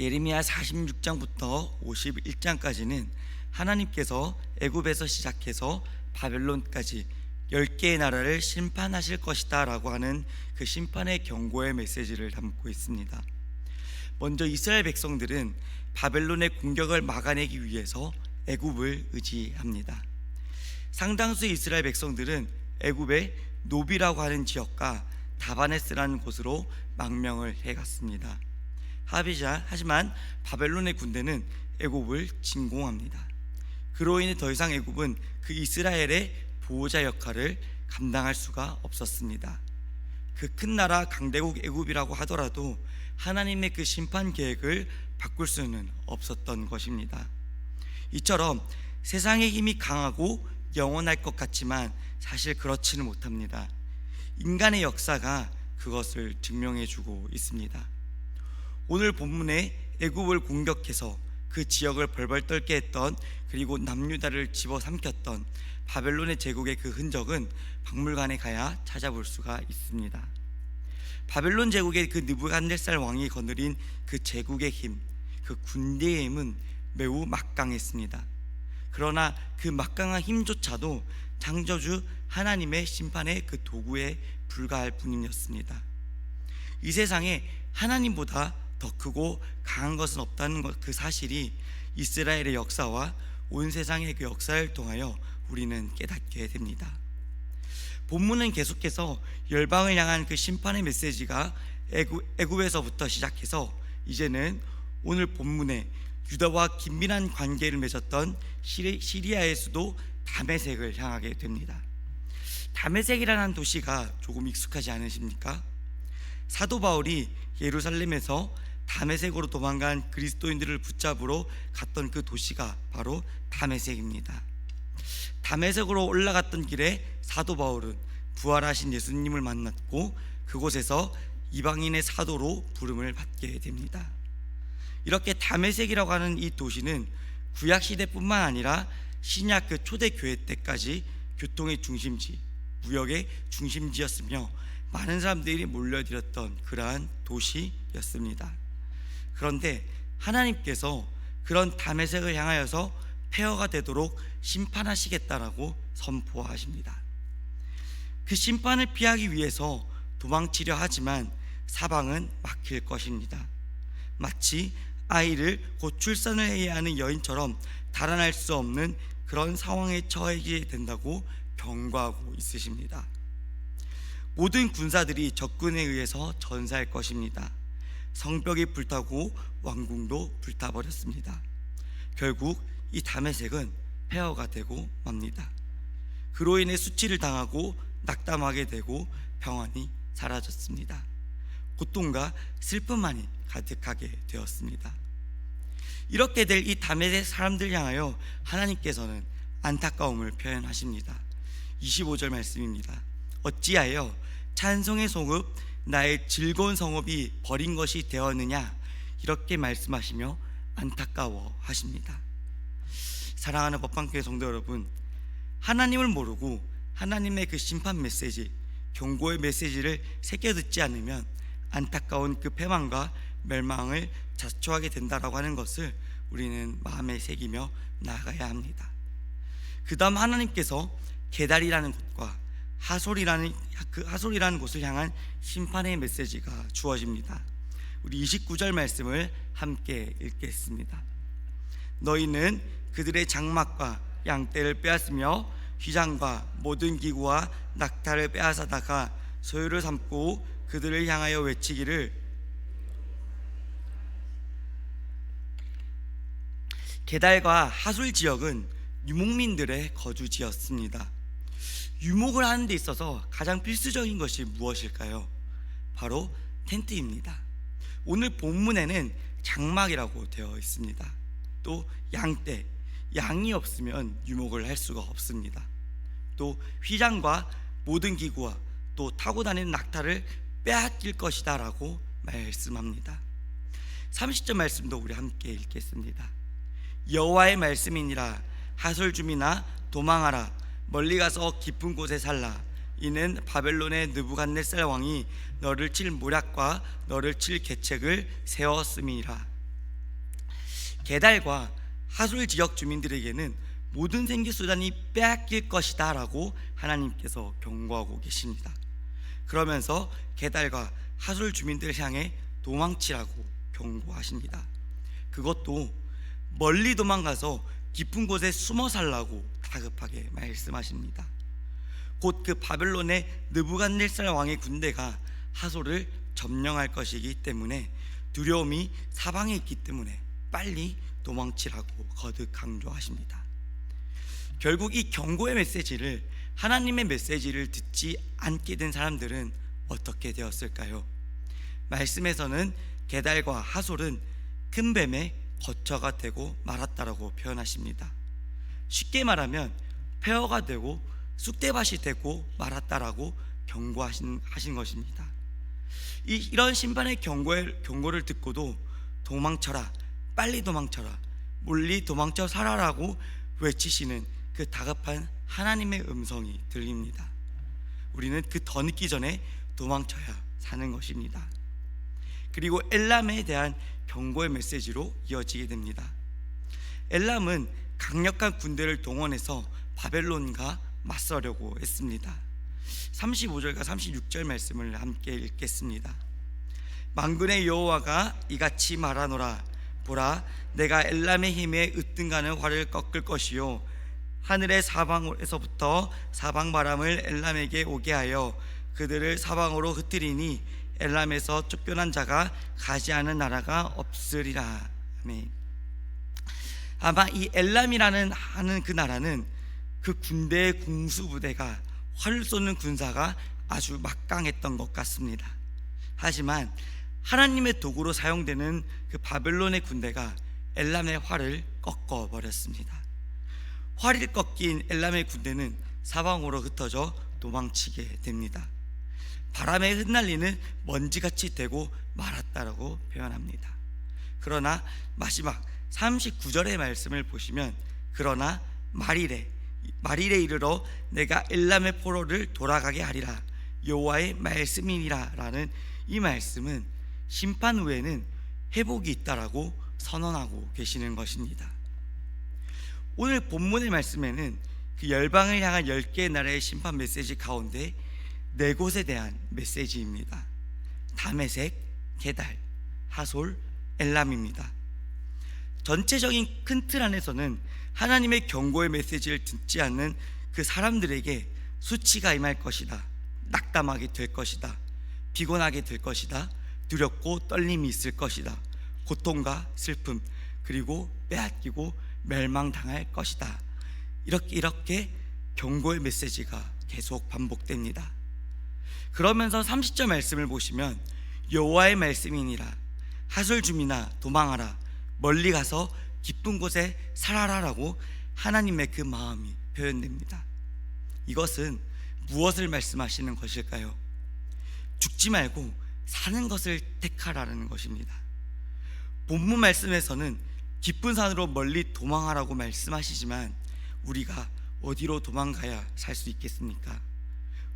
예레미야 46장부터 51장까지는 하나님께서 애굽에서 시작해서 바벨론까지 10개의 나라를 심판하실 것이다 라고 하는 그 심판의 경고의 메시지를 담고 있습니다. 먼저 이스라엘 백성들은 바벨론의 공격을 막아내기 위해서 애굽을 의지합니다. 상당수의 이스라엘 백성들은 애굽의 노비라고 하는 지역과 다바네스라는 곳으로 망명을 해갔습니다. 하지만 바벨론의 군대는 애굽을 진공합니다. 그로 인해 더 이상 애굽은 그 이스라엘의 보호자 역할을 감당할 수가 없었습니다. 그 큰 나라 강대국 애굽이라고 하더라도 하나님의 그 심판 계획을 바꿀 수는 없었던 것입니다. 이처럼 세상의 힘이 강하고 영원할 것 같지만 사실 그렇지는 못합니다. 인간의 역사가 그것을 증명해주고 있습니다. 오늘 본문에 애굽을 공격해서 그 지역을 벌벌 떨게 했던, 그리고 남유다를 집어삼켰던 바벨론의 제국의 그 흔적은 박물관에 가야 찾아볼 수가 있습니다. 바벨론 제국의 그 느부갓네살 왕이 거느린 그 제국의 힘, 그 군대의 힘은 매우 막강했습니다. 그러나 그 막강한 힘조차도 창조주 하나님의 심판의 그 도구에 불과할 뿐이었습니다. 이 세상에 하나님보다 더 크고 강한 것은 없다는 그 사실이 이스라엘의 역사와 온 세상의 그 역사를 통하여 우리는 깨닫게 됩니다. 본문은 계속해서 열방을 향한 그 심판의 메시지가 애굽에서부터 시작해서 이제는 오늘 본문에 유다와 긴밀한 관계를 맺었던 시리아의 수도 다메섹을 향하게 됩니다. 다메섹이라는 도시가 조금 익숙하지 않으십니까? 사도 바울이 예루살렘에서 다메섹으로 도망간 그리스도인들을 붙잡으러 갔던 그 도시가 바로 다메섹입니다. 다메섹으로 올라갔던 길에 사도 바울은 부활하신 예수님을 만났고 그곳에서 이방인의 사도로 부름을 받게 됩니다. 이렇게 다메섹이라고 하는 이 도시는 구약시대뿐만 아니라 신약 그 초대교회 때까지 교통의 중심지, 무역의 중심지였으며 많은 사람들이 몰려들었던 그러한 도시였습니다. 그런데 하나님께서 그런 다메섹을 향하여서 폐허가 되도록 심판하시겠다라고 선포하십니다. 그 심판을 피하기 위해서 도망치려 하지만 사방은 막힐 것입니다. 마치 아이를 곧 출산을 해야 하는 여인처럼 달아날 수 없는 그런 상황에 처하게 된다고 경고하고 있으십니다. 모든 군사들이 적군에 의해서 전사할 것입니다. 성벽이 불타고 왕궁도 불타버렸습니다. 결국 이 다메섹은 폐허가 되고 맙니다. 그로 인해 수치를 당하고 낙담하게 되고 평안이 사라졌습니다. 고통과 슬픔만이 가득하게 되었습니다. 이렇게 될 이 다메섹 사람들 향하여 하나님께서는 안타까움을 표현하십니다. 25절 말씀입니다. 어찌하여 찬송의 성읍 나의 즐거운 성읍이 버린 것이 되었느냐, 이렇게 말씀하시며 안타까워 하십니다. 사랑하는 법방교회 성도 여러분, 하나님을 모르고 하나님의 그 심판 메시지, 경고의 메시지를 새겨 듣지 않으면 안타까운 그 패망과 멸망을 자초하게 된다라고 하는 것을 우리는 마음에 새기며 나아가야 합니다. 그 다음 하나님께서 게달이라는 곳과 하솔이라는 곳을 향한 심판의 메시지가 주어집니다. 우리 29절 말씀을 함께 읽겠습니다. 너희는 그들의 장막과 양떼를 빼앗으며 휘장과 모든 기구와 낙타를 빼앗아다가 소유를 삼고 그들을 향하여 외치기를, 게달과 하솔 지역은 유목민들의 거주지였습니다. 유목을 하는 데 있어서 가장 필수적인 것이 무엇일까요? 바로 텐트입니다. 오늘 본문에는 장막이라고 되어 있습니다. 또 양떼, 양이 없으면 유목을 할 수가 없습니다. 또 휘장과 모든 기구와 또 타고 다니는 낙타를 빼앗길 것이다 라고 말씀합니다. 30절 말씀도 우리 함께 읽겠습니다. 여호와의 말씀이니라, 하솔 주민아 도망하라, 멀리 가서 깊은 곳에 살라. 이는 바벨론의 느부갓네살 왕이 너를 칠 모략과 너를 칠 계책을 세웠음이라. 게달과 하솔 지역 주민들에게는 모든 생계 수단이 빼앗길 것이다 라고 하나님께서 경고하고 계십니다. 그러면서 게달과 하솔 주민들을 향해 도망치라고 경고하십니다. 그것도 멀리 도망가서 깊은 곳에 숨어 살라고 다급하게 말씀하십니다. 곧 그 바벨론의 느부갓네살 왕의 군대가 하솔을 점령할 것이기 때문에 두려움이 사방에 있기 때문에 빨리 도망치라고 거듭 강조하십니다. 결국 이 경고의 메시지를, 하나님의 메시지를 듣지 않게 된 사람들은 어떻게 되었을까요? 말씀에서는 게달과 하솔은 큰 뱀의 거처가 되고 말았다라고 표현하십니다. 쉽게 말하면 폐허가 되고 쑥대밭이 되고 말았다라고 경고하신 것입니다. 이런 심판의 경고를 듣고도 도망쳐라, 빨리 도망쳐라, 멀리 도망쳐 살아라고 외치시는 그 다급한 하나님의 음성이 들립니다. 우리는 그 더 늦기 전에 도망쳐야 사는 것입니다. 그리고 엘람에 대한 경고의 메시지로 이어지게 됩니다. 엘람은 강력한 군대를 동원해서 바벨론과 맞서려고 했습니다. 35절과 36절 말씀을 함께 읽겠습니다. 만군의 여호와가 이같이 말하노라. 보라, 내가 엘람의 힘에 으뜸가는 활을 꺾을 것이요 하늘의 사방에서부터 사방바람을 엘람에게 오게 하여 그들을 사방으로 흩뜨리니 엘람에서 쫓겨난 자가 가지 않은 나라가 없으리라. 아멘. 아마 이 엘람이라는 하는 그 나라는 그 군대의 군수부대가 활을 쏘는 군사가 아주 막강했던 것 같습니다. 하지만 하나님의 도구로 사용되는 그 바벨론의 군대가 엘람의 활을 꺾어버렸습니다. 활이 꺾인 엘람의 군대는 사방으로 흩어져 도망치게 됩니다. 바람에 흩날리는 먼지같이 되고 말았다라고 표현합니다. 그러나 마지막 39절의 말씀을 보시면, 그러나 말일에 이르러 내가 엘람의 포로를 돌아가게 하리라, 여호와의 말씀이니라 라는 이 말씀은 심판 후에는 회복이 있다라고 선언하고 계시는 것입니다. 오늘 본문의 말씀에는 그 열방을 향한 10개의 나라의 심판 메시지 가운데 4곳에 대한 메시지입니다. 다메섹, 게달, 하솔, 엘람입니다. 전체적인 큰 틀 안에서는 하나님의 경고의 메시지를 듣지 않는 그 사람들에게 수치가 임할 것이다, 낙담하게 될 것이다, 피곤하게 될 것이다, 두렵고 떨림이 있을 것이다, 고통과 슬픔, 그리고 빼앗기고 멸망당할 것이다. 이렇게 경고의 메시지가 계속 반복됩니다. 그러면서 30절 말씀을 보시면, 여호와의 말씀이니라, 하솔 주민아 도망하라, 멀리 가서 깊은 곳에 살아라라고 하나님의 그 마음이 표현됩니다. 이것은 무엇을 말씀하시는 것일까요? 죽지 말고 사는 것을 택하라는 것입니다. 본문 말씀에서는 깊은 산으로 멀리 도망하라고 말씀하시지만 우리가 어디로 도망가야 살 수 있겠습니까?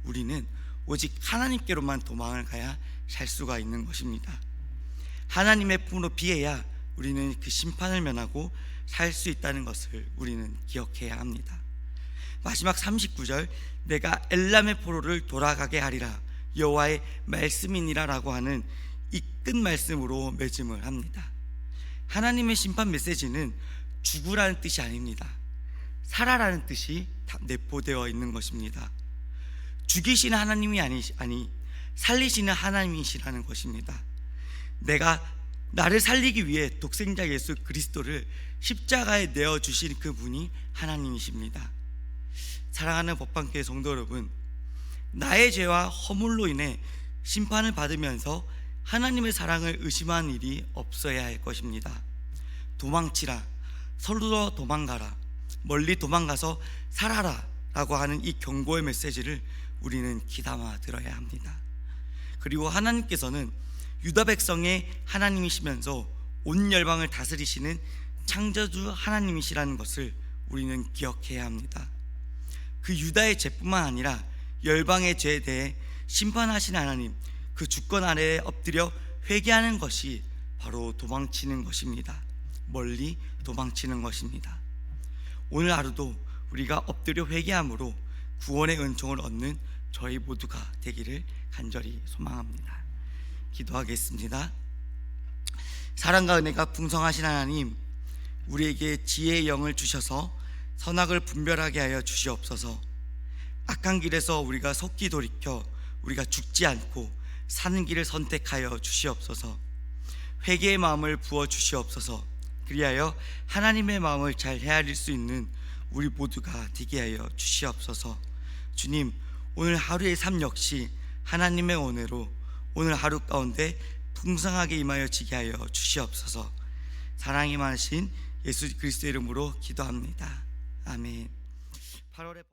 우리는 오직 하나님께로만 도망을 가야 살 수가 있는 것입니다. 하나님의 품으로 피해야 우리는 그 심판을 면하고 살 수 있다는 것을 우리는 기억해야 합니다. 마지막 39절, 내가 엘람의 포로를 돌아가게 하리라, 여호와의 말씀이니라 라고 하는 이 끝 말씀으로 맺음을 합니다. 하나님의 심판 메시지는 죽으라는 뜻이 아닙니다. 살아라는 뜻이 내포되어 있는 것입니다. 죽이시는 하나님이 아니 살리시는 하나님이시라는 것입니다. 나를 살리기 위해 독생자 예수 그리스도를 십자가에 내어주신 그분이 하나님이십니다. 사랑하는 법방교회 성도 여러분, 나의 죄와 허물로 인해 심판을 받으면서 하나님의 사랑을 의심하는 일이 없어야 할 것입니다. 도망치라, 서로 도망가라, 멀리 도망가서 살아라 라고 하는 이 경고의 메시지를 우리는 귀담아 들어야 합니다. 그리고 하나님께서는 유다 백성의 하나님이시면서 온 열방을 다스리시는 창조주 하나님이시라는 것을 우리는 기억해야 합니다. 그 유다의 죄뿐만 아니라 열방의 죄에 대해 심판하신 하나님, 그 주권 아래에 엎드려 회개하는 것이 바로 도망치는 것입니다. 멀리 도망치는 것입니다. 오늘 하루도 우리가 엎드려 회개함으로 구원의 은총을 얻는 저희 모두가 되기를 간절히 소망합니다. 기도하겠습니다. 사랑과 은혜가 풍성하신 하나님, 우리에게 지혜의 영을 주셔서 선악을 분별하게 하여 주시옵소서. 악한 길에서 우리가 속기 돌이켜 우리가 죽지 않고 사는 길을 선택하여 주시옵소서. 회개의 마음을 부어 주시옵소서. 그리하여 하나님의 마음을 잘 헤아릴 수 있는 우리 모두가 되게 하여 주시옵소서. 주님, 오늘 하루의 삶 역시 하나님의 은혜로 오늘 하루 가운데 풍성하게 임하여 지게 하여 주시옵소서. 사랑이 많으신 예수 그리스도의 이름으로 기도합니다. 아멘. 8월에